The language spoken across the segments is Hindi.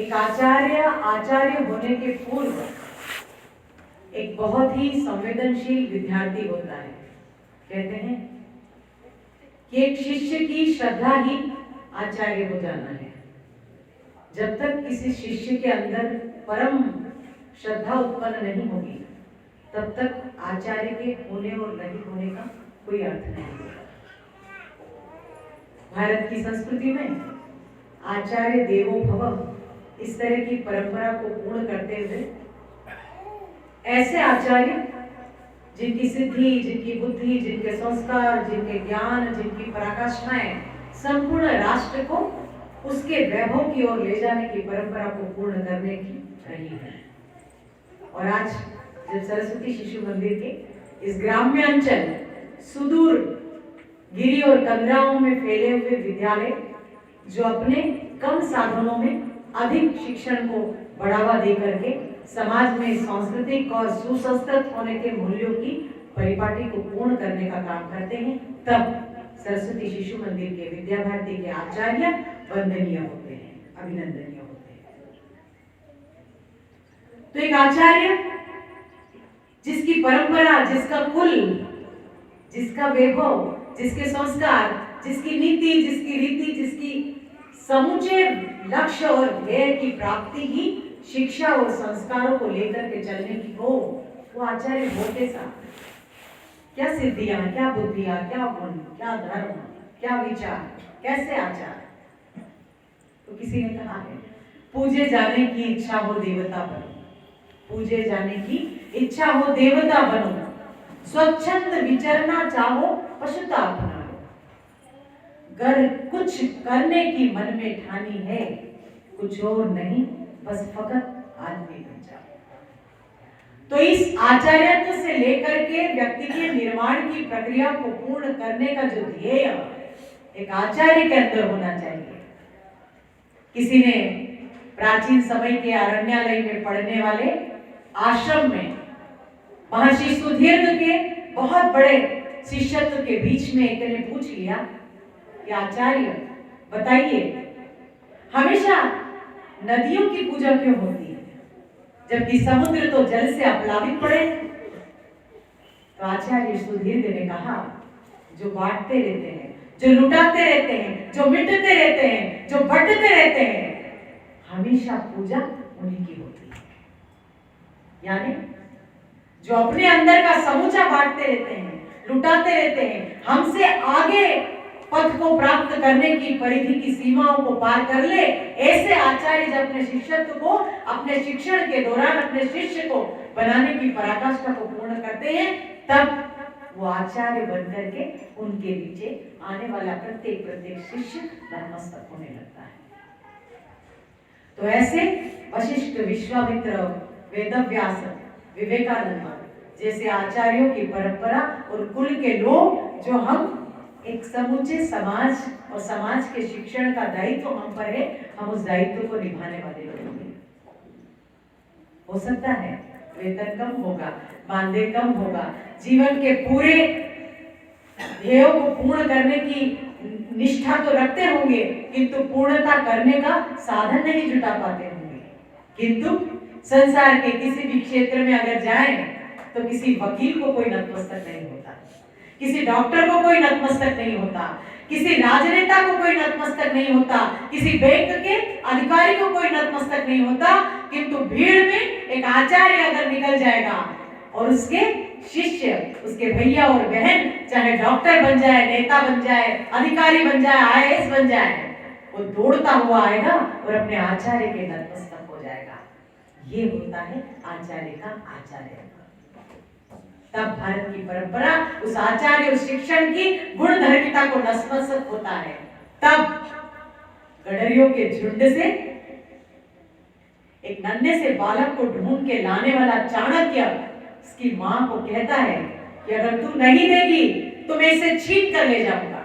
एक आचार्य होने के पूर्व एक बहुत ही संवेदनशील विद्यार्थी होता है। कहते हैं कि एक शिष्य की श्रद्धा ही आचार्य हो जाना है। जब तक किसी शिष्य के अंदर परम श्रद्धा उत्पन्न नहीं होगी तब तक आचार्य के होने और नहीं होने का कोई अर्थ नहीं होगा। भारत की संस्कृति में आचार्य देवो भव इस तरह की परंपरा को पूर्ण करते हुए ऐसे आचार्य जिनकी सिद्धि, जिनकी बुद्धि, जिनके संस्कार, जिनके ज्ञान, जिनकी पराकाष्ठाएं संपूर्ण राष्ट्र को उसके वैभव की ओर ले जाने की परंपरा को पूर्ण करने की रही है। और आज जब सरस्वती शिशु मंदिर के इस ग्राम्य अंचल, सुदूर गिरी और कंदराओं में फैले हुए विद्यालय जो अपने कम साधनों में अधिक शिक्षण को बढ़ावा दे करके समाज में सांस्कृतिक और सुसंस्कृत होने के मूल्यों की परिपाटी को पूर्ण करने का काम करते हैं, तब सरस्वती शिशु मंदिर के विद्या भारती के आचार्य वंदनीय होते हैं, अभिनंदनीय होते हैं। तो एक आचार्य जिसकी परंपरा, जिसका कुल, जिसका वैभव, जिसके संस्कार, जिसकी नीति, जिसकी रीति, जिसकी समूचे लक्ष्य और ध्येय की प्राप्ति ही शिक्षा और संस्कारों को लेकर के चलने की हो, वो आचार्य हो कैसा? क्या सिद्धियां, क्या बुद्धियां, क्या गुण, क्या धर्म, क्या विचार, कैसे आचार? तो किसी ने कहा है, पूजे जाने की इच्छा हो देवता बनो, पूजे जाने की इच्छा हो देवता बनो, स्वच्छंद विचरना चाहो पशुता अपना लो, गर कुछ करने की मन में ठानी है, कुछ और नहीं बस फकत आदमी बन जाओ। तो इस आचार्यत्व से लेकर के व्यक्ति के निर्माण की प्रक्रिया को पूर्ण करने का जो ध्येय एक आचार्य के अंदर होना चाहिए। किसी ने प्राचीन समय के अरण्यालय में पढ़ने वाले आश्रम में महर्षि सुधीर्घ के बहुत बड़े शिष्यत्व के बीच में एक ने पूछ लिया कि आचार्य बताइए, हमेशा नदियों की पूजा क्यों होती है जबकि समुद्र तो जल से अपलावित पड़े? तो आचार्य सुधीर्घ ने कहा, जो बांटते रहते हैं, जो लुटाते रहते हैं, जो मिटते रहते हैं, जो बंटते रहते हैं, हमेशा पूजा उन्हीं की होती है। यानी जो अपने अंदर का समूचा बांटते रहते हैं, लुटाते रहते हैं, हमसे आगे पथ को प्राप्त करने की परिधि की सीमाओं को पार कर ले, ऐसे आचार्य जब अपने शिष्यत्व को, अपने शिक्षण के दौरान अपने शिष्य को बनाने की पराकाष्ठा को पूर्ण करते हैं, तब वो आचार्य बनकर के उनके नीचे आने वाला प्रत्येक शिष्य नतमस्तक होने लगता है। तो ऐसे वशिष्ठ, विश्वामित्र, वेदव्यास, विवेकानंद जैसे आचार्यों की परंपरा और कुल के लोग जो हम एक समूचे समाज और समाज के शिक्षण का दायित्व हम पर है, हम उस दायित्व को निभाने वाले लोग हैं। हो सकता है वेतन कम होगा, मानदेय कम होगा, जीवन के पूरे ध्येयों को पूर्ण करने की निष्ठा तो रखते होंगे, किंतु पूर्णता करने का साधन नहीं जुटा पाते होंगे। किंतु संसार के किसी भी क्षेत्र में अगर जाएं तो किसी वकील को कोई नतमस्तक नहीं होता, किसी डॉक्टर को कोई नतमस्तक नहीं होता, किसी राजनेता को कोई नतमस्तक नहीं होता, किसी बैंक के अधिकारी को कोई नतमस्तक नहीं होता, किंतु भीड़ में एक आचार्य अगर निकल जाएगा और उसके शिष्य, उसके भैया और बहन चाहे डॉक्टर बन जाए, नेता बन जाए, अधिकारी बन जाए, आईएएस बन जाए, वो दौड़ता हुआ आएगा और अपने आचार्य के नतमस्तक हो जाएगा। ये होता है आचार्य का आचार्य। तब भारत की परंपरा उस आचार्य, उस शिक्षण की गुणधर्मिता को नतमस्तक होता है। तब गडरियों के झुंड से एक नन्हे से बालक को ढूंढ के लाने वाला चाणक्य उसकी मां को कहता है कि अगर तू नहीं देगी तो मैं इसे छीन कर ले जाऊंगा,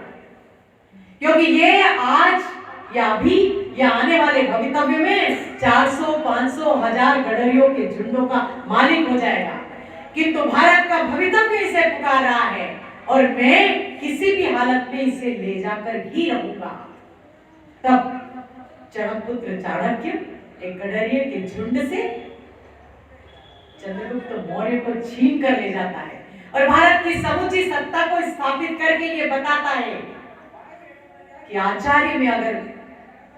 क्योंकि ये आज या अभी या आने वाले भवितव्य में 400, 500, 1000 गडरियों के झुंडों का मालिक हो जाएगा। किंतु भारत का भवितव्य इसे पुकार रहा है और मैं किसी भी हालत में इसे ले जाकर ही रहूंगा। तब चणकपुत्र चाणक्य एक गडरिये के झुंड से चंद्रगुप्त मौर्य को छीन कर ले जाता है और भारत की समूची सत्ता को स्थापित करके ये बताता है कि आचार्य में अगर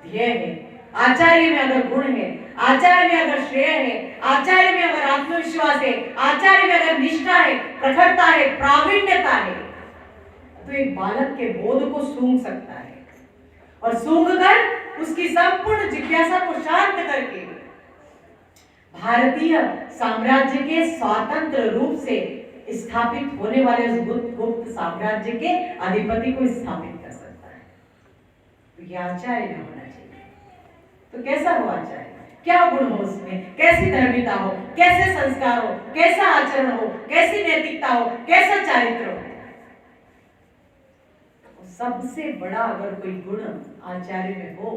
ध्येय है, आचार्य में अगर गुण है, आचार्य में अगर श्रेय है, आचार्य में अगर आत्मविश्वास है, आचार्य में अगर निष्ठा है, प्रखरता है, प्रावीण्यता है, तो एक बालक के बोध को सूंघ सकता है और सूंघ कर उसकी संपूर्ण जिज्ञासा को शांत करके भारतीय साम्राज्य के स्वतंत्र रूप से स्थापित होने वाले उस गुप्त साम्राज्य के अधिपति को स्थापित कर सकता है। तो यह आचार्य में होना चाहिए। तो कैसा हो आचार्य, क्या गुण हो उसमें, कैसी धर्मिता हो, कैसे संस्कार हो, कैसा आचरण हो, कैसी नैतिकता हो, कैसा चारित्र हो। सबसे बड़ा अगर कोई गुण आचार्य में हो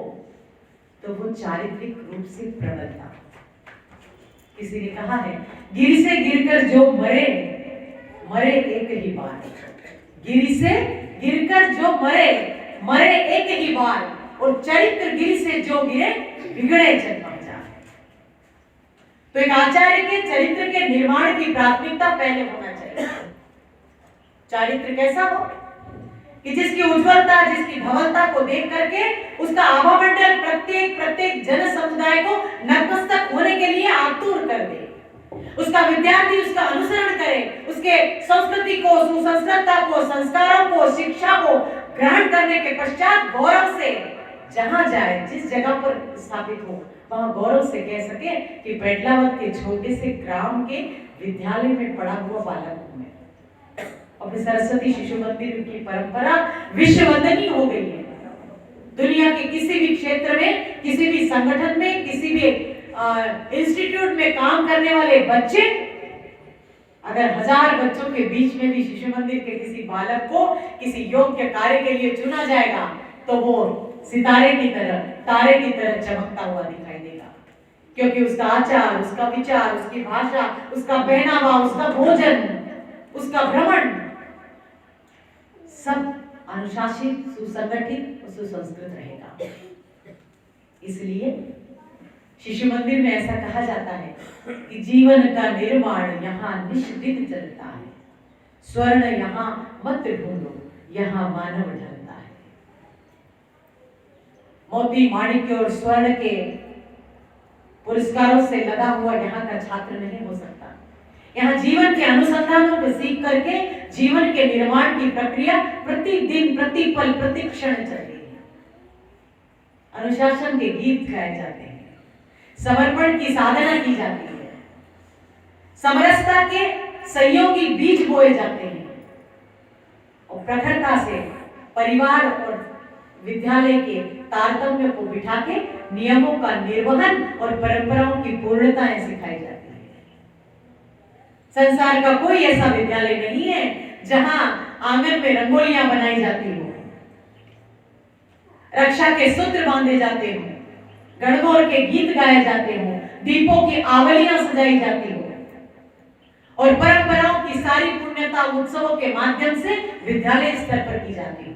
तो वो चारित्रिक रूप से प्रबलता। किसी ने कहा है, गिरी से गिरकर जो मरे मरे एक ही बार। गिरी से गिरकर जो मरे मरे एक ही बार, और चरित्र गिरी से जो गिरे बिगड़े जन्म जाए। तो एक आचार्य के चरित्र के निर्माण की प्राथमिकता पहले होना चाहिए। चारित्र कैसा हो कि जिसकी उज्ज्वलता, जिसकी धवलता को देख करके उसका आभामंडल प्रत्येक जन समुदाय को नतमस्तक होने के लिए आतुर कर दे। उसका विद्यार्थी उसका अनुसरण करे, उसके संस्कृति को, सुसंस्कृतता को, संस्कारों को, शिक्षा को ग्रहण करने के पश्चात गौरव से जहां जाए, जिस जगह पर स्थापित हो, वहां गौरव से कह सके कि पेटलावत के छोटे से ग्राम के विद्यालय में पढ़ा हुआ बालक हूं मैं। अपने सरस्वती शिशु मंदिर की परंपरा विश्ववंदनीय हो गई है। दुनिया के किसी भी क्षेत्र में, किसी भी संगठन में, किसी भी इंस्टीट्यूट में काम करने वाले बच्चे, अगर 1000 बच्चों के बीच में भी शिशु मंदिर के किसी बालक को किसी योग्य कार्य के लिए चुना जाएगा तो वो सितारे की तरह, तारे की तरह चमकता हुआ दिखाई देगा। क्योंकि उसका आचार, उसका विचार, उसकी भाषा, उसका पहनावा, उसका भोजन, उसका भ्रमण सब अनुशासित, सुसंगठित और सुसंस्कृत रहेगा। इसलिए शिशु मंदिर में ऐसा कहा जाता है कि जीवन का निर्माण यहाँ निष्दिन चलता है, स्वर्ण यहाँ मत ढूंढो, यहाँ मानव ढलता है। मोती, माणिक्य और स्वर्ण के पुरस्कारों से लगा हुआ यहाँ का छात्र नहीं हो सकता। यहाँ जीवन के अनुसंधानों को सीख करके जीवन के निर्माण की प्रक्रिया प्रतिदिन, प्रतिपल, प्रतिक्षण चल रही है। अनुशासन के गीत गाए जाते हैं, समर्पण की साधना की जाती है, समरसता के सहयोगी बीज बोए जाते हैं और प्रखरता से परिवार और विद्यालय के तारतम्य को बिठा के नियमों का निर्वहन और परंपराओं की पूर्णताएं सिखाई जाती है। संसार का कोई ऐसा विद्यालय नहीं है जहां आंगन में रंगोलियां बनाई जाती हो, रक्षा के सूत्र बांधे जाते हो, गणगौर के गीत गाए जाते हो, दीपों की आवलियां सजाई जाती हो और परंपराओं की सारी पुण्यता उत्सवों के माध्यम से विद्यालय स्तर पर की जाती है।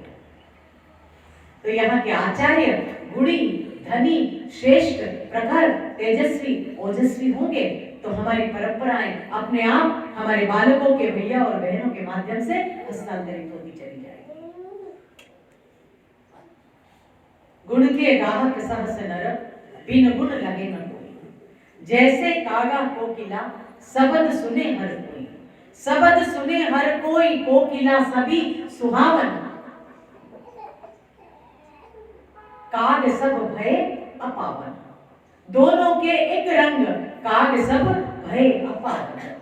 तो यहाँ के आचार्य गुणी, धनी, श्रेष्ठ, प्रखर, तेजस्वी, ओजस्वी होंगे तो हमारी परंपराएं अपने आप हमारे बालकों के भैया और बहनों के माध्यम से हस्तांतरित होती चली जाएगी। गुण के गाहक सहस नर, बिन गुण लगे न कोई। जैसे कागा कोकिला, शब्द सुने हर कोई। शब्द सुने हर कोई, कोकिला सभी सुहावन। काग सब भय अपावन। दोनों के एक रंग, काग सब भय अपावन।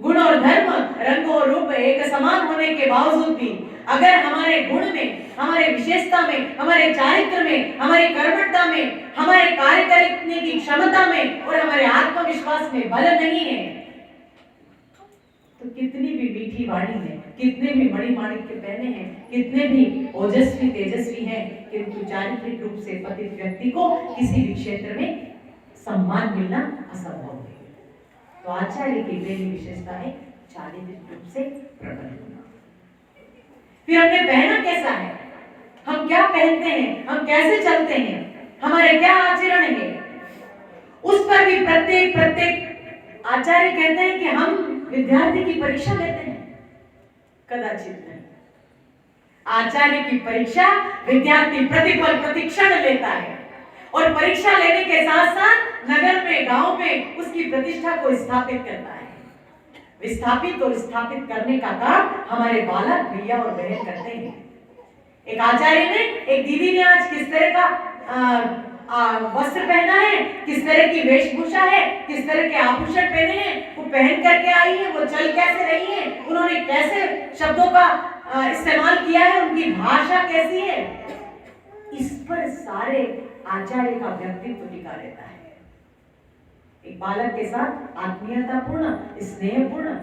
गुण और धर्म, रंग और रूप एक समान होने के बावजूद भी अगर हमारे गुण में, हमारे विशेषता में, हमारे चारित्र में, हमारी कर्मठता में, हमारे कार्य करने की क्षमता में और हमारे आत्मविश्वास में बल नहीं है तो कितनी भी मीठी वाणी है, कितने भी मणिमाणिक्य पहने हैं, कितने भी ओजस्वी तेजस्वी हैं, किंतु चारित्रिक रूप से पतित व्यक्ति को किसी भी क्षेत्र में सम्मान मिलना असंभव है। तो आचार्य की पहली विशेषता है चारित्रिक रूप से प्रबल होना। फिर हमने पहना कैसा है, हम क्या पहनते हैं, हम कैसे चलते हैं, हमारे क्या आचरण है, उस पर भी प्रत्येक आचार्य कहते हैं कि हम विद्यार्थी की परीक्षा लेते हैं, कदाचित नहीं। आचार्य की परीक्षा विद्यार्थी प्रतिपल प्रतिक्षण लेता है, और परीक्षा लेने के साथ साथ नगर में, गांव में उसकी प्रतिष्ठा को स्थापित करता है। विस्थापित और स्थापित करने का काम हमारे बालक भैया और बहन करते हैं। एक आचार्य ने, एक दीदी ने आज किस तरह का वस्त्र पहना है, किस तरह की वेशभूषा है, किस तरह के आभूषण पहने हैं, वो पहन करके आई है, वो चल कैसे रही है, उन्होंने कैसे शब्दों का इस्तेमाल किया है, उनकी भाषा कैसी है, इस पर सारे आचार्य का व्यक्तित्व टिका रहता है। एक बालक के साथ आत्मीयतापूर्ण, स्नेहपूर्ण,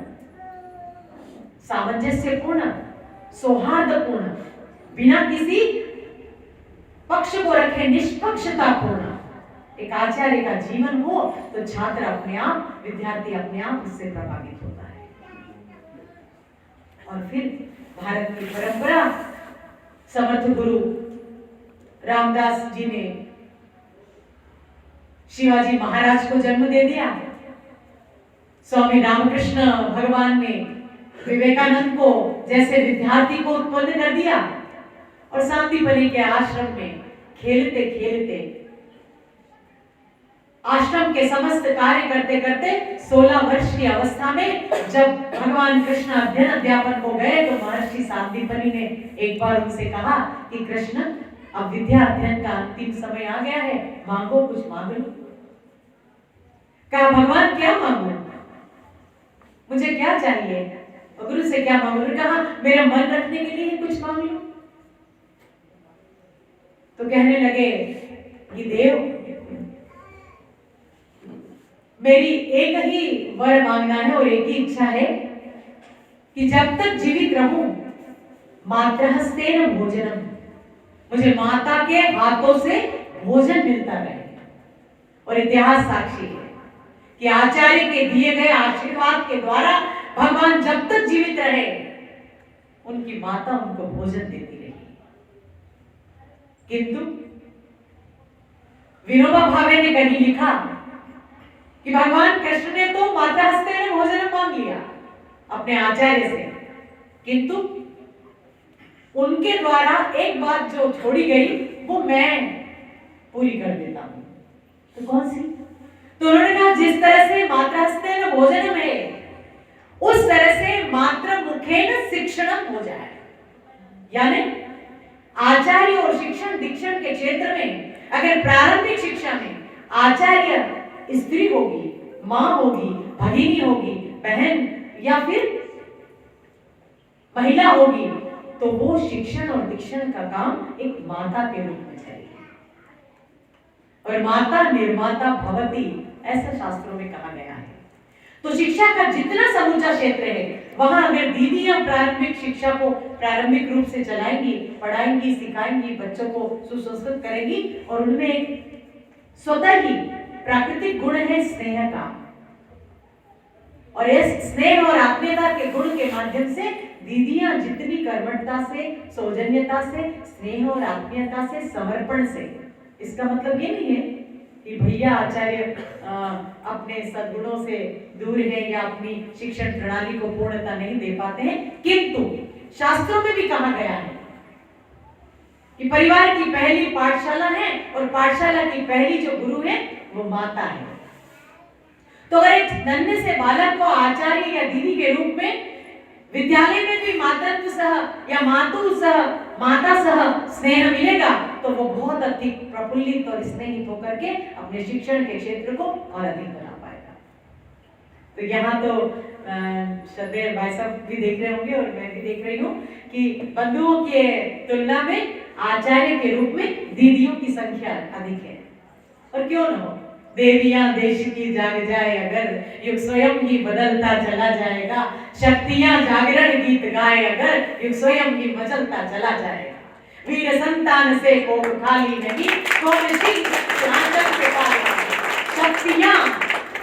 सामंजस्यपूर्ण, सौहार्दपूर्ण, बिना किसी पक्ष को रखे निष्पक्षतापूर्ण एक आचार्य का जीवन हो तो छात्र अपने आप, विद्यार्थी अपने आप उससे प्रभावित होता है। और फिर भारत की परंपरा, समर्थ गुरु रामदास जी ने शिवाजी महाराज को जन्म दे दिया। स्वामी रामकृष्ण भगवान ने विवेकानंद को जैसे विद्यार्थी को उत्पन्न कर दिया, और शांतिपनी के आश्रम में खेलते खेलते आश्रम के समस्त कार्य करते करते 16 वर्ष की अवस्था में जब भगवान कृष्ण अध्ययन अध्यापन को गए तो महर्षि शांतिपनी ने एक बार उनसे कहा कि कृष्ण, अब विद्या अध्ययन का अंतिम समय आ गया है, मांगो, कुछ मांग लो। कहा, भगवान क्या मांगू, मुझे क्या चाहिए, गुरु से क्या मांगू? कहा, मेरा मन रखने के लिए कुछ मांग लो। तो कहने लगे कि देव, मेरी एक ही वर मांगना है और एक ही इच्छा है कि जब तक जीवित रहूं मातृहस्तेन भोजनम, मुझे माता के हाथों से भोजन मिलता रहे। और इतिहास साक्षी है कि आचार्य के दिए गए आशीर्वाद के द्वारा भगवान जब तक जीवित रहे उनकी माता उनको भोजन देती रही। किंतु विनोबा भावे ने कहीं लिखा कि भगवान कृष्ण ने तो माता हस्ते ने भोजन मांग लिया अपने आचार्य से, किंतु उनके द्वारा एक बात जो छोड़ी गई वो मैं पूरी कर देता हूं। तो कौन सी? तो उन्होंने कहा, जिस तरह से माता हस्ते न भोजन में, उस तरह से मातृ मुखेन शिक्षणम हो जाए। यानी आचार्य और शिक्षण दीक्षण के क्षेत्र में अगर प्रारंभिक शिक्षा में आचार्य स्त्री होगी, मां होगी, भगिनी होगी, बहन या फिर महिला होगी, तो वो शिक्षण और दीक्षण का काम एक माता के रूप में करेगी। और माता निर्माता भवती, ऐसा शास्त्रों में कहा गया है। तो शिक्षा का जितना समूचा क्षेत्र है वहां अगर दीदियां प्रारंभिक शिक्षा को प्रारंभिक रूप से चलाएंगी, पढ़ाएंगी, सिखाएंगी, बच्चों को सुसंस्कृत करेंगी, और उनमें एक स्वतः ही प्राकृतिक गुण है स्नेह का, और इस स्नेह और आत्मीयता के गुण के माध्यम से दीदियां जितनी कर्मठता से, सौजन्यता से, स्नेह और आत्मीयता से, समर्पण से, इसका मतलब ये नहीं है कि भैया आचार्य अपने सद्गुणों से दूर है या अपनी शिक्षण प्रणाली को पूर्णता नहीं दे पाते हैं, किंतु शास्त्रों में भी कहा गया है कि परिवार की पहली पाठशाला है और पाठशाला की पहली जो गुरु है वो माता है। तो अगर एक नन्हे से बालक को आचार्य या दीदी के रूप में विद्यालय में भी मातृत्व सह या मातु सह, माता सह स्नेह मिलेगा तो वो बहुत अधिक प्रफुल्लित और स्नेहित होकर के अपने शिक्षण के क्षेत्र को और अधिक बना पाएगा। तो यहाँ तो श्रद्धेय भाई साहब भी देख रहे होंगे और मैं भी देख रही हूँ कि बंधुओं के तुलना में आचार्य के रूप में दीदियों की संख्या अधिक है। और क्यों न हो, देवियां देश की जाग जाए अगर, युग स्वयं ही बदलता चला जाएगा, शक्तियां जागरण गीत गाए अगर, युग स्वयं ही मचलता चला जाएगा। वीर संतान से कोप खाली नहीं, कौन सी आंचल से पालेगा, शक्तियां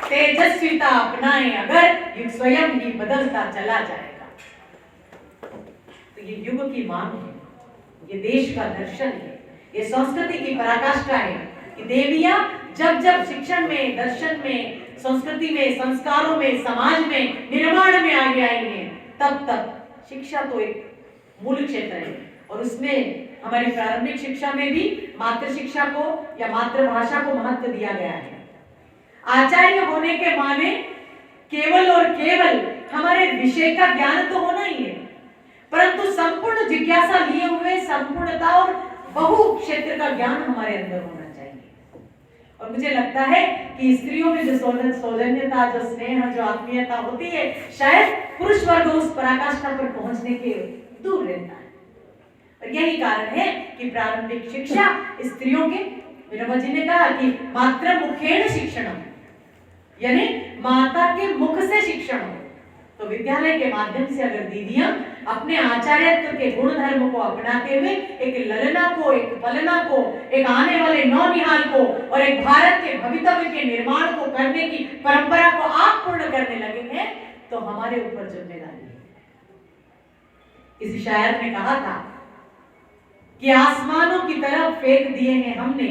तेजस्विता अपनाए अगर, युग स्वयं ही बदलता चला जाएगा। तो ये युग की मांग है, ये देश का दर्शन है, ये संस्कृति की पराकाष्ठा है कि देवियां जब जब शिक्षण में, दर्शन में, संस्कृति में, संस्कारों में, समाज में, निर्माण में आगे आई हैं, तब तक शिक्षा तो एक मूल क्षेत्र है और उसमें हमारी प्रारंभिक शिक्षा में भी मातृ शिक्षा को या मातृभाषा को महत्व दिया गया है। आचार्य होने के माने केवल और केवल हमारे विषय का ज्ञान तो होना ही है, परंतु संपूर्ण जिज्ञासा लिए हुए संपूर्णता और बहु क्षेत्र का ज्ञान हमारे अंदर होना चाहिए। और मुझे लगता है कि स्त्रियों में जो सौजन्यता, जो स्नेह, जो आत्मीयता होती है, शायद पुरुष वर्ग उस पराकाष्ठा पर पहुंचने के दूर रहता है। और यही कारण है कि प्रारंभिक शिक्षा स्त्रियों के, विनोबा जी ने कहा कि मात्र मुखेण शिक्षण, यानी माता के मुख से शिक्षण हो। तो विद्यालय के माध्यम से अगर दीदियां अपने आचार्यत्व के गुण धर्म को अपनाते हुए एक ललना को, एक पलना को, एक आने वाले नौनिहाल को और एक भारत के भवितव्य के निर्माण को करने की परंपरा को आप पूर्ण करने लगे हैं, तो हमारे ऊपर जिम्मेदारी है। किसी शायर ने कहा था कि आसमानों की तरफ फेंक दिए हैं हमने,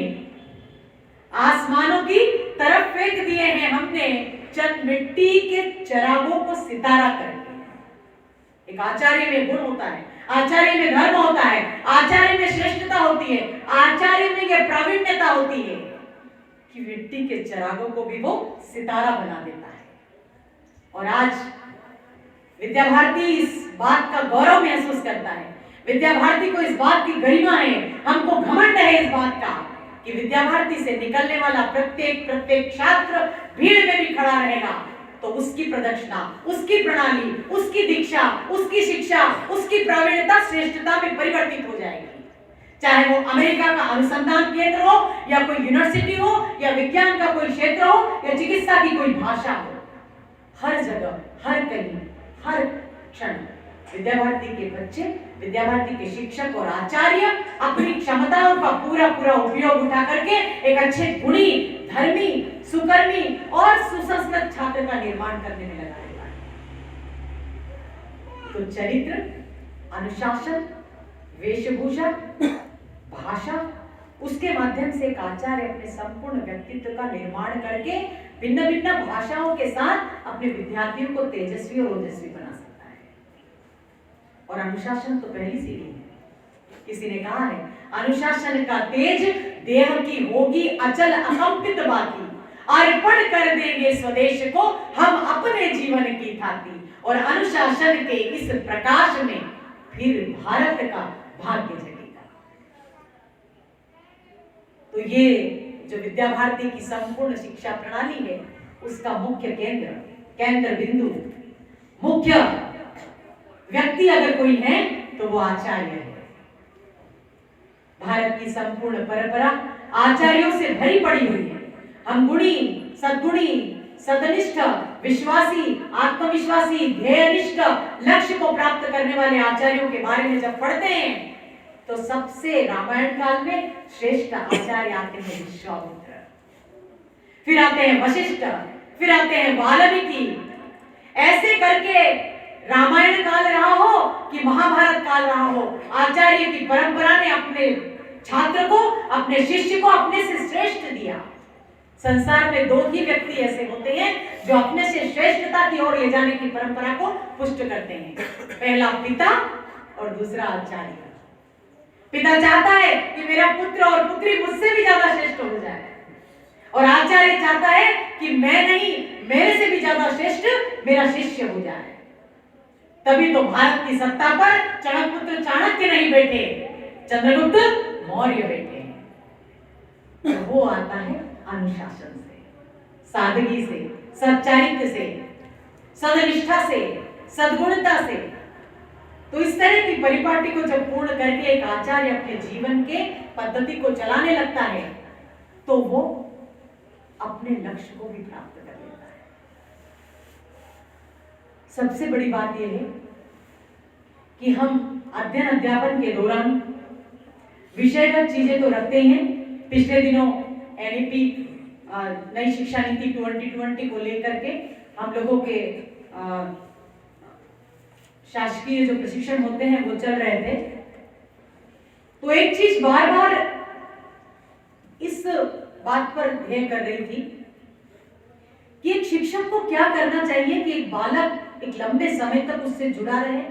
आसमानों की तरफ फेंक दिए हैं हमने चंद मिट्टी के चरागों को सितारा करके। एक आचार्य में गुण होता है, आचार्य में धर्म होता है, आचार्य में श्रेष्ठता होती है, आचार्य में यह प्रावीण्यता होती है कि मिट्टी के चरागों को भी वो सितारा बना देता है। और आज विद्या भारती इस बात का गौरव महसूस करता है, विद्या भारती को इस बात की गरिमा है, हमको घमंड है इस बात का कि विद्या भारती से निकलने वाला प्रत्येक छात्र भीड़ में भी खड़ा रहेगा तो उसकी प्रदक्षिणा, उसकी प्रणाली, उसकी दीक्षा, उसकी शिक्षा, उसकी प्रावीण्यता श्रेष्ठता में परिवर्तित हो जाएगी। चाहे वो अमेरिका का अनुसंधान केंद्र हो या कोई यूनिवर्सिटी हो या विज्ञान का कोई क्षेत्र हो या चिकित्सा की कोई भाषा हो, हर जगह, हर कहीं, हर क्षण विद्या भारती के बच्चे, विद्या भारती के शिक्षक और आचार्य अपनी क्षमताओं का पूरा उपयोग उठा करके एक अच्छे गुणी, धर्मी, सुकर्मी और सुसंस्कृत छात्र का निर्माण करने में लगा रहता है। तो चरित्र, अनुशासन, वेशभूषा, भाषा, उसके माध्यम से एक आचार्य अपने संपूर्ण व्यक्तित्व का निर्माण करके भिन्न भिन्न भाषाओं के साथ अपने विद्यार्थियों को तेजस्वी और ओजस्वी बना सकता है। और अनुशासन तो पहली सीढ़ी है। किसी ने कहा है, अनुशासन का तेज देह की होगी अचल अकंपित बाती, अर्पण कर देंगे स्वदेश को हम अपने जीवन की थाती। और अनुशासन के इस प्रकाश में फिर भारत का भाग्य जगेगा। तो ये जो विद्या भारती की संपूर्ण शिक्षा प्रणाली है, उसका मुख्य केंद्र बिंदु, मुख्य व्यक्ति अगर कोई है तो वो आचार्य है। भारत की संपूर्ण परंपरा आचार्यों से भरी पड़ी हुई है। हम गुणी, सद्गुणी, सदनिष्ठ, विश्वासी, आत्मविश्वासी, ध्येयनिष्ठ लक्ष्य को प्राप्त करने वाले आचार्यों के बारे में जब पढ़ते हैं तो सबसे रामायण काल में श्रेष्ठ आचार्य आते हैं विश्वामित्र, फिर आते हैं वशिष्ठ, फिर आते हैं वाल्मीकि। ऐसे करके रामायण काल रहा हो कि महाभारत काल रहा हो, आचार्य की परंपरा ने अपने छात्र को, अपने शिष्य को अपने से श्रेष्ठ दिया। संसार में दो ही व्यक्ति ऐसे होते हैं जो अपने से श्रेष्ठता की ओर ले जाने की परंपरा को पुष्ट करते हैं, पहला पिता और दूसरा आचार्य। पिता चाहता है कि मेरा पुत्र और पुत्री मुझसे भी ज्यादा श्रेष्ठ हो जाए, और आचार्य चाहता है कि मैं नहीं, मेरे से भी ज्यादा श्रेष्ठ मेरा शिष्य हो जाए। तभी तो भारत की सत्ता पर चणकपुत्र चाणक्य नहीं बैठे, चंद्रगुप्त मौर्य बैठे। तो वो आता है अनुशासन से, सादगी से, सच्चारित्र से, सदनिष्ठा से, सद्गुणता से। तो इस तरह की परिपाटी को जब पूर्ण करके एक आचार्य अपने जीवन के पद्धति को चलाने लगता है तो वो अपने लक्ष्य को भी प्राप्त कर लेता है। सबसे बड़ी बात यह है कि हम अध्ययन अध्यापन के दौरान विषयगत चीजें तो रखते हैं। पिछले दिनों एनईपी नई शिक्षा नीति 2020 को लेकर के हम लोगों के शासकीय जो प्रशिक्षण होते हैं वो चल रहे थे। तो एक चीज बार बार इस बात पर ध्येय कर रही थी कि एक शिक्षक को क्या करना चाहिए कि एक बालक एक लंबे समय तक उससे जुड़ा रहे,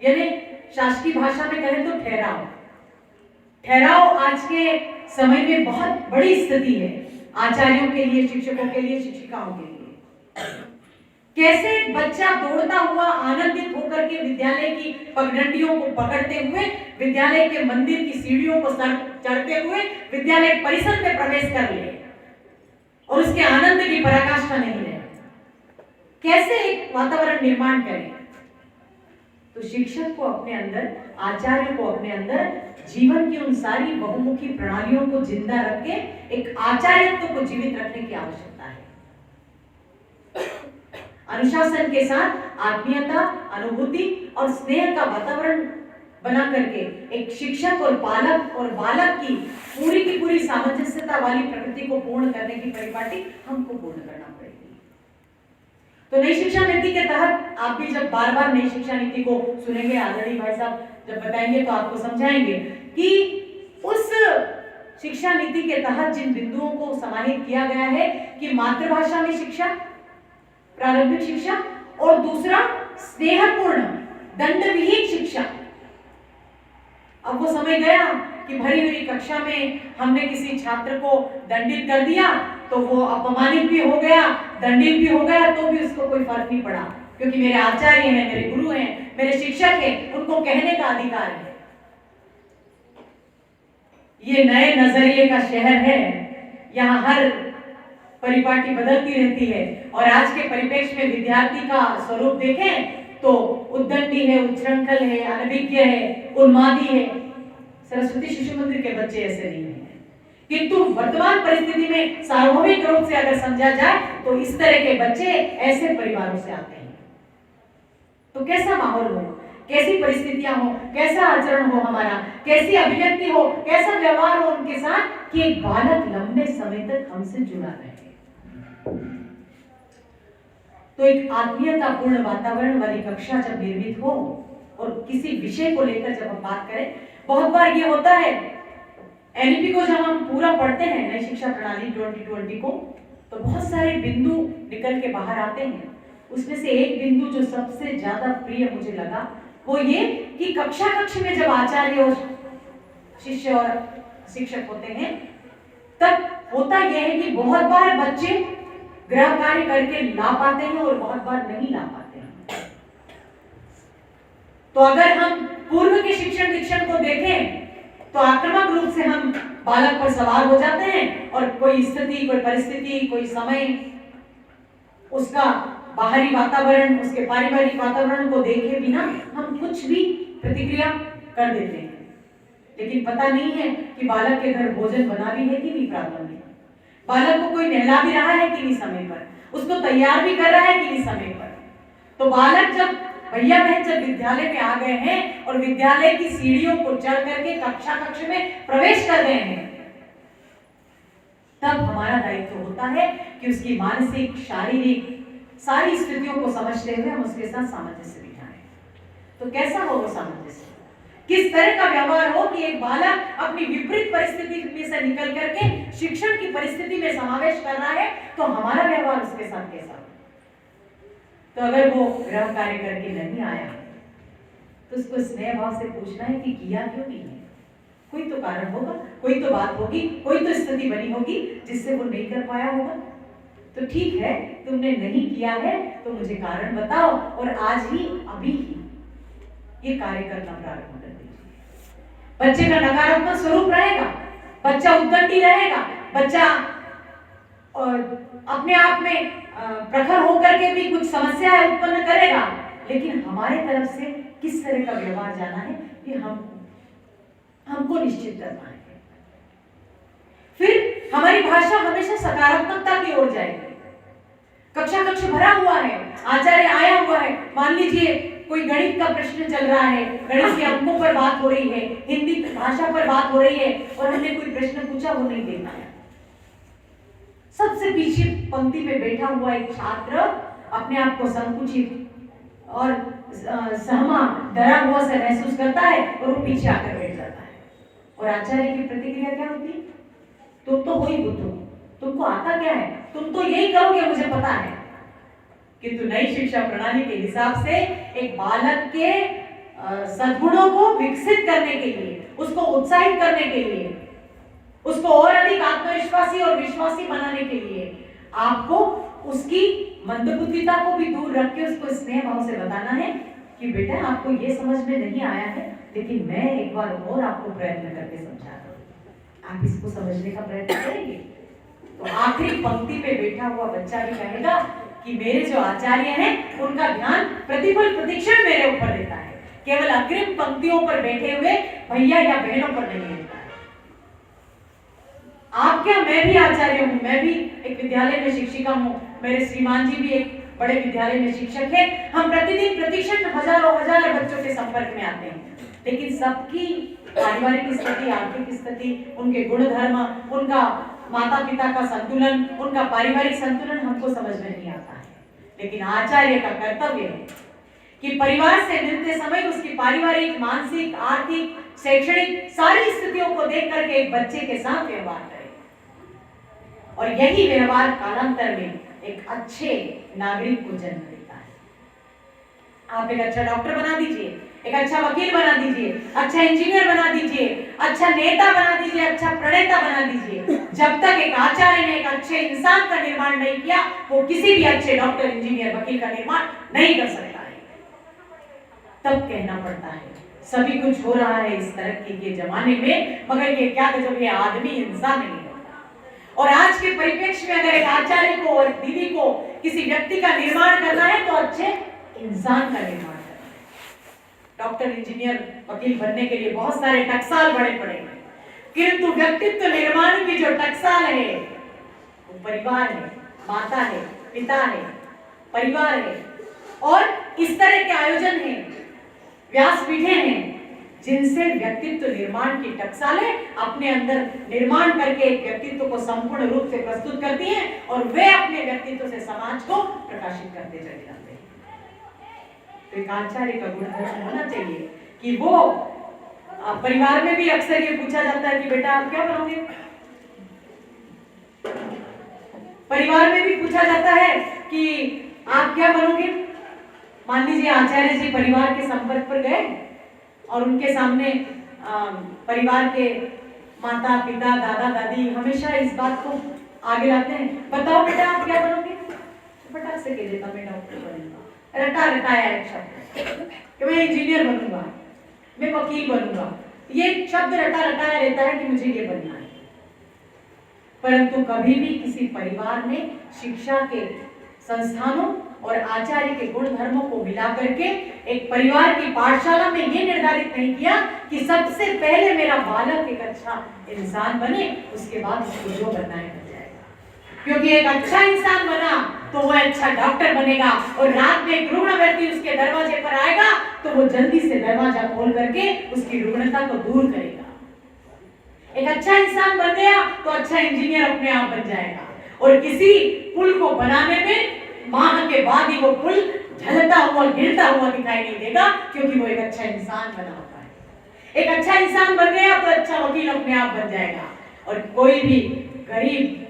यानी शासकीय भाषा में कहें तो ठहराव। ठहराव आज के समय में बहुत बड़ी स्थिति है, आचार्यों के लिए, शिक्षकों के लिए, शिक्षिकाओं के लिए। कैसे एक बच्चा दौड़ता हुआ आनंदित होकर के विद्यालय की पगडंडियों को पकड़ते हुए, विद्यालय के मंदिर की सीढ़ियों को चढ़ते हुए विद्यालय परिसर में प्रवेश कर ले और उसके आनंद की पराकाष्ठा नहीं रहे, कैसे एक वातावरण निर्माण करें। तो शिक्षक को अपने अंदर, आचार्य को अपने अंदर जीवन की उन सारी बहुमुखी प्रणालियों को जिंदा रख के एक आचार्यत्व को जीवित रखने की आवश्यकता है। अनुशासन के साथ आत्मीयता, अनुभूति और स्नेह का वातावरण बना करके एक शिक्षक और बालक की पूरी सामंजस्यता वाली प्रकृति को पूर्ण करने की परिपाटी हमको पूर्ण करना पड़ेगी। तो नई शिक्षा नीति के तहत आप भी जब बार नई शिक्षा नीति को सुनेंगे, आदरणीय भाई साहब जब बताएंगे तो आपको समझाएंगे कि उस शिक्षा नीति के तहत जिन बिंदुओं को समाहित किया गया है कि मातृभाषा में शिक्षा, प्रारंभिक शिक्षा, और दूसरा स्नेहपूर्ण दंड विहीन शिक्षा। अब वो समय गया कि भरी भरी कक्षा में हमने किसी छात्र को दंडित कर दिया तो वो अपमानित भी हो गया, दंडित भी हो गया, तो भी उसको कोई फर्क नहीं पड़ा, क्योंकि मेरे आचार्य हैं, मेरे गुरु हैं, मेरे शिक्षक हैं, उनको कहने का अधिकार है। ये नए नजरिए का शहर है, यहाँ हर परिपाटी बदलती रहती है। और आज के परिप्रेक्ष्य में विद्यार्थी का स्वरूप देखें तो उद्दंडी है, उच्छृंखल है, अनभिज्ञ है, उन्मादी है। सरस्वती शिशु मंदिर के बच्चे ऐसे नहीं है, किंतु वर्तमान परिस्थिति में सार्वभौमिक रूप से अगर समझा जाए तो इस तरह के बच्चे ऐसे परिवारों से आते हैं। तो कैसा माहौल हो, कैसी परिस्थितियां हो, कैसा आचरण हो हमारा, कैसी अभिव्यक्ति हो, कैसा व्यवहार हो उनके साथ कि एक बालक लंबे समय तक हमसे जुड़ा रहे। तो एक आत्मीयतापूर्ण वातावरण वाली कक्षा जब निर्मित हो और किसी विषय को लेकर जब हम बात करें, बहुत बार ये होता है एनईपी को जब हम पूरा पढ़ते हैं, नई शिक्षा प्रणाली 2020 को, तो बहुत सारे बिंदु निकल के बाहर आते हैं। उसमें से एक बिंदु जो सबसे ज्यादा प्रिय मुझे लगा वो ये कि कक्ष में जब आचार्य और शिष्य और शिक्षक होते हैं तब होता यह है कि बहुत बार बच्चे गृह कार्य करके ला पाते हैं और बहुत बार नहीं ला पाते हैं। तो अगर हम पूर्व के शिक्षण दीक्षण को देखें तो आक्रामक रूप से हम बालक पर सवार हो जाते हैं और कोई स्थिति, कोई परिस्थिति, कोई समय, उसका बाहरी वातावरण, उसके पारिवारिक वातावरण को देखे बिना हम कुछ भी प्रतिक्रिया कर देते हैं। लेकिन पता नहीं है कि बालक के घर भोजन बना भी है कि नहीं, प्रॉब्लम है, बालक को कोई नहला भी रहा है कि नहीं समय पर, उसको तैयार भी कर रहा है कि नहीं समय पर। तो बालक जब भैया बहन जब विद्यालय में आ गए हैं और विद्यालय की सीढ़ियों को चढ़ करके कक्ष में प्रवेश कर गए हैं, तब हमारा दायित्व होता है कि उसकी मानसिक, शारीरिक सारी स्थितियों को समझते हुए हम उसके साथ सामंजस्य बिठाएं। तो कैसा हो वो सामंजस्य, किस तरह का व्यवहार हो कि एक बालक अपनी विपरीत परिस्थिति में से निकल करके शिक्षण की परिस्थिति में समावेश कर रहा है, तो हमारा व्यवहार उसके साथ कैसा हो। तो अगर वो गृह कार्य करके नहीं आया तो उसको स्नेह भाव से पूछना है कि किया क्यों नहीं है। कोई तो कारण होगा, कोई तो बात होगी, कोई तो स्थिति बनी होगी जिससे वो नहीं कर पाया होगा। तो ठीक है, तुमने नहीं किया है तो मुझे कारण बताओ और आज ही, अभी ही ये कार्य करना प्रारंभ कर दीजिए। बच्चे का नकारात्मक स्वरूप रहेगा, बच्चा उद्दंडी रहेगा, बच्चा और अपने आप में प्रखर होकर के भी कुछ समस्याएं उत्पन्न करेगा, लेकिन हमारे तरफ से किस तरह का व्यवहार जाना है ये हमको निश्चित करना है। फिर हमारी भाषा हमेशा सकारात्मकता की ओर जाएगी। कक्ष भरा हुआ है, आचार्य आया हुआ है, मान लीजिए कोई गणित का प्रश्न चल रहा है, गणित के अंकों पर बात हो रही है, हिंदी भाषा पर बात हो रही है और हमने कोई प्रश्न पूछा, वो नहीं देना है। सबसे पीछे पंक्ति में बैठा हुआ एक छात्र अपने आप को संकुचित और सहमा, डरा हुआ से महसूस करता है और वो पीछे आकर बैठ जाता है। और आचार्य की प्रतिक्रिया क्या होती है? तो हो ही बुद्धू, तुमको आता क्या है, तुम तो यही करोगे, मुझे पता है। किंतु नई शिक्षा प्रणाली के हिसाब से एक बालक के सद्गुणों को विकसित करने के लिए, उसको उत्साहित करने के लिए, उसको और अधिक आत्मविश्वासी और विश्वासी बनाने के लिए आपको उसकी मंदबुद्धिता को भी दूर रख के उसको स्नेह भाव से बताना है कि बेटा आपको ये समझ में नहीं आया है, लेकिन मैं एक बार और आपको प्रयत्न करके समझा रहा हूं, आप इसको समझने का प्रयत्न करेंगे। तो आखिरी पंक्ति पे बैठा हुआ बच्चा भी कहेगा कि मेरे जो आचार्य हैं उनका ध्यान प्रतिपल प्रतिक्षण मेरे ऊपर देता है, केवल अग्रिम पंक्तियों पर बैठे हुए भैया या बहनों पर नहीं रहता है। आप क्या, मैं भी आचार्य हूं, मैं भी एक विद्यालय में शिक्षिका हूं, मेरे श्रीमान जी भी एक बड़े विद्यालय में शिक्षक हैं। हम प्रतिदिन प्रतिक्षण हजारों हजार बच्चों के संपर्क में आते हैं, लेकिन सबकी पारिवारिक स्थिति, आर्थिक स्थिति, उनके गुण धर्म, उनका माता पिता का संतुलन, उनका पारिवारिक संतुलन हमको समझ में नहीं आता है। लेकिन आचार्य का कर्तव्य है कि परिवार से मिलते समय उसकी पारिवारिक, मानसिक, आर्थिक, शैक्षणिक सारी स्थितियों को देख करके एक बच्चे के साथ व्यवहार करे, और यही व्यवहार कालांतर में एक अच्छे नागरिक को जन्म देता है। आप एक अच्छा डॉक्टर बना दीजिए, एक अच्छा वकील बना दीजिए, अच्छा इंजीनियर बना दीजिए, अच्छा नेता बना दीजिए, अच्छा प्रणेता बना दीजिए, जब तक एक आचार्य ने एक अच्छे इंसान का निर्माण नहीं किया, वो किसी भी अच्छे डॉक्टर, इंजीनियर, वकील का निर्माण नहीं कर सकता है। तब कहना पड़ता है सभी कुछ हो रहा है इस तरक्की के जमाने में, मगर ये क्या जब ये आदमी इंसान नहीं होता। और आज के परिप्रेक्ष्य में अगर एक आचार्य को और दीदी को किसी व्यक्ति का निर्माण करना है तो अच्छे इंसान का निर्माण करना है। डॉक्टर, इंजीनियर, वकील बनने के लिए बहुत सारे टकसाल बड़े पड़े हैं, किंतु व्यक्तित्व निर्माण की जो टकसाल है वो परिवार है, माता है, पिता है, परिवार है, और इस तरह के आयोजन हैं, व्यासपीठें हैं, जिनसे व्यक्तित्व निर्माण की टकसालें अपने अंदर निर्माण करके एक व्यक्तित्व को संपूर्ण रूप से प्रस्तुत करती हैं, और वे अपने व्यक्तित्व से समाज को प्रकाशित करते चले जाते हैं। तो एक आचार्य का गुण होना चाहिए कि वो परिवार में भी अक्सर ये पूछा जाता है कि बेटा आप क्या बनोगे, परिवार में भी पूछा जाता है कि आप क्या बनोगे। मान लीजिए आचार्य जी परिवार के संपर्क पर गए और उनके सामने परिवार के माता पिता, दादा दादी हमेशा इस बात को आगे लाते हैं, बताओ बेटा आप क्या बनोगे, फटाक से कह देता मैं डॉक्टर बनूंगा, रटा रटाया एक शब्द कि मैं इंजीनियर बनूंगा, मैं वकील बनूंगा, ये शब्द रटा रटाया रहता है कि मुझे ये बनना है। परंतु कभी भी किसी परिवार ने शिक्षा के संस्थानों और आचार्य के गुण धर्मों को मिला करके एक परिवार की पाठशाला में ये निर्धारित नहीं किया कि सबसे पहले मेरा बालक एक अच्छा इंसान बने, उसके बाद उसको जो बनना है बन जाएगा। क्योंकि एक अच्छा इंसान बना तो वो अच्छा डॉक्टर बनेगा, और रात में एक रुग्ण व्यक्ति उसके दरवाजे पर आएगा तो वो जल्दी से दरवाजा खोल करके उसकी रुग्णता को दूर करेगा। एक अच्छा इंसान बन गया तो अच्छा इंजीनियर अपने आप बन जाएगा, और किसी पुल को बनाने में माह के बाद ही वो पुल ढलता हुआ, गिरता हुआ दिखाई नहीं देगा, क्योंकि वो एक अच्छा इंसान बना होता है। एक अच्छा इंसान बन गया तो अच्छा वकील अपने आप बन जाएगा, और कोई भी गरीब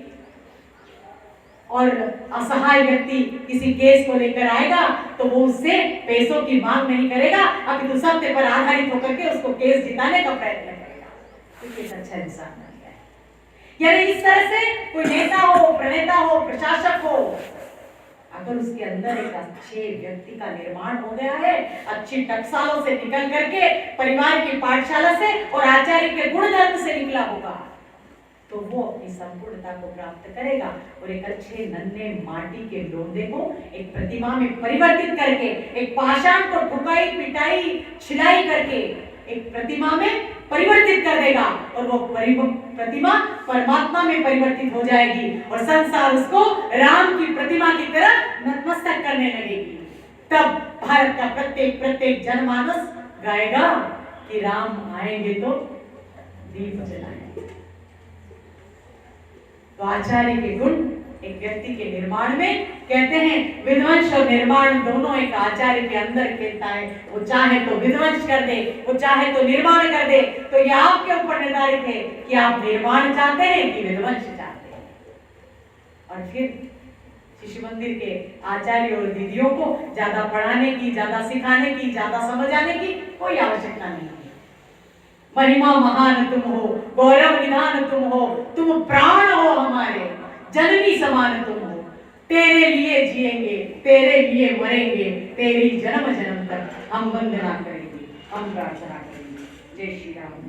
और असहाय व्यक्ति किसी केस को लेकर आएगा तो वो उससे पैसों की मांग नहीं करेगा, अपितु सत्य पर आधारित होकर के उसको केस जिताने का प्रयत्न करेगा, क्योंकि अच्छा इंसान बन गया है। यानी इस तरह से कोई नेता हो, प्रणेता हो, प्रशासक हो, अगर उसके अंदर एक अच्छे व्यक्ति का निर्माण हो गया है, अच्छी टकसालों से निकल करके, परिवार की पाठशाला से और आचार्य के गुण धर्म से निकला होगा, तो वो अपनी संपूर्णता को प्राप्त करेगा, और एक अच्छे नन्हे माटी के लोंदे को एक प्रतिमा में परिवर्तित करके, एक पाषाण को ठुकाई पिटाई छिलाई करके एक प्रतिमा में परिवर्तित कर देगा, और वो प्रतिमा परमात्मा में परिवर्तित हो जाएगी, और संसार उसको राम की प्रतिमा की तरह नतमस्तक करने लगेगी। तब भारत का प्रत्येक जनमानस गाएगा कि राम आएंगे तो दीप जलाएंगे। तो आचार्य के गुण एक व्यक्ति के निर्माण में, कहते हैं विध्वंस और निर्माण दोनों एक आचार्य के अंदर खेलता है। वो चाहे तो विध्वंस कर दे, वो चाहे तो निर्माण कर दे। तो ये आपके ऊपर निर्धारित है कि आप निर्माण चाहते हैं कि विध्वंस चाहते हैं। और फिर शिशु मंदिर के आचार्य और दीदियों को ज्यादा पढ़ाने की, ज्यादा सिखाने की, ज्यादा समझाने की कोई आवश्यकता नहीं है। महिमा महान तुम हो, गौरव निधान तुम हो, तुम प्राण हो हमारे, जननी समान तुम हो। तेरे लिए जिएंगे, तेरे लिए मरेंगे, तेरी जन्म जन्म तक हम वंदना करेंगे, हम प्रार्थना करेंगे। जय श्री राम।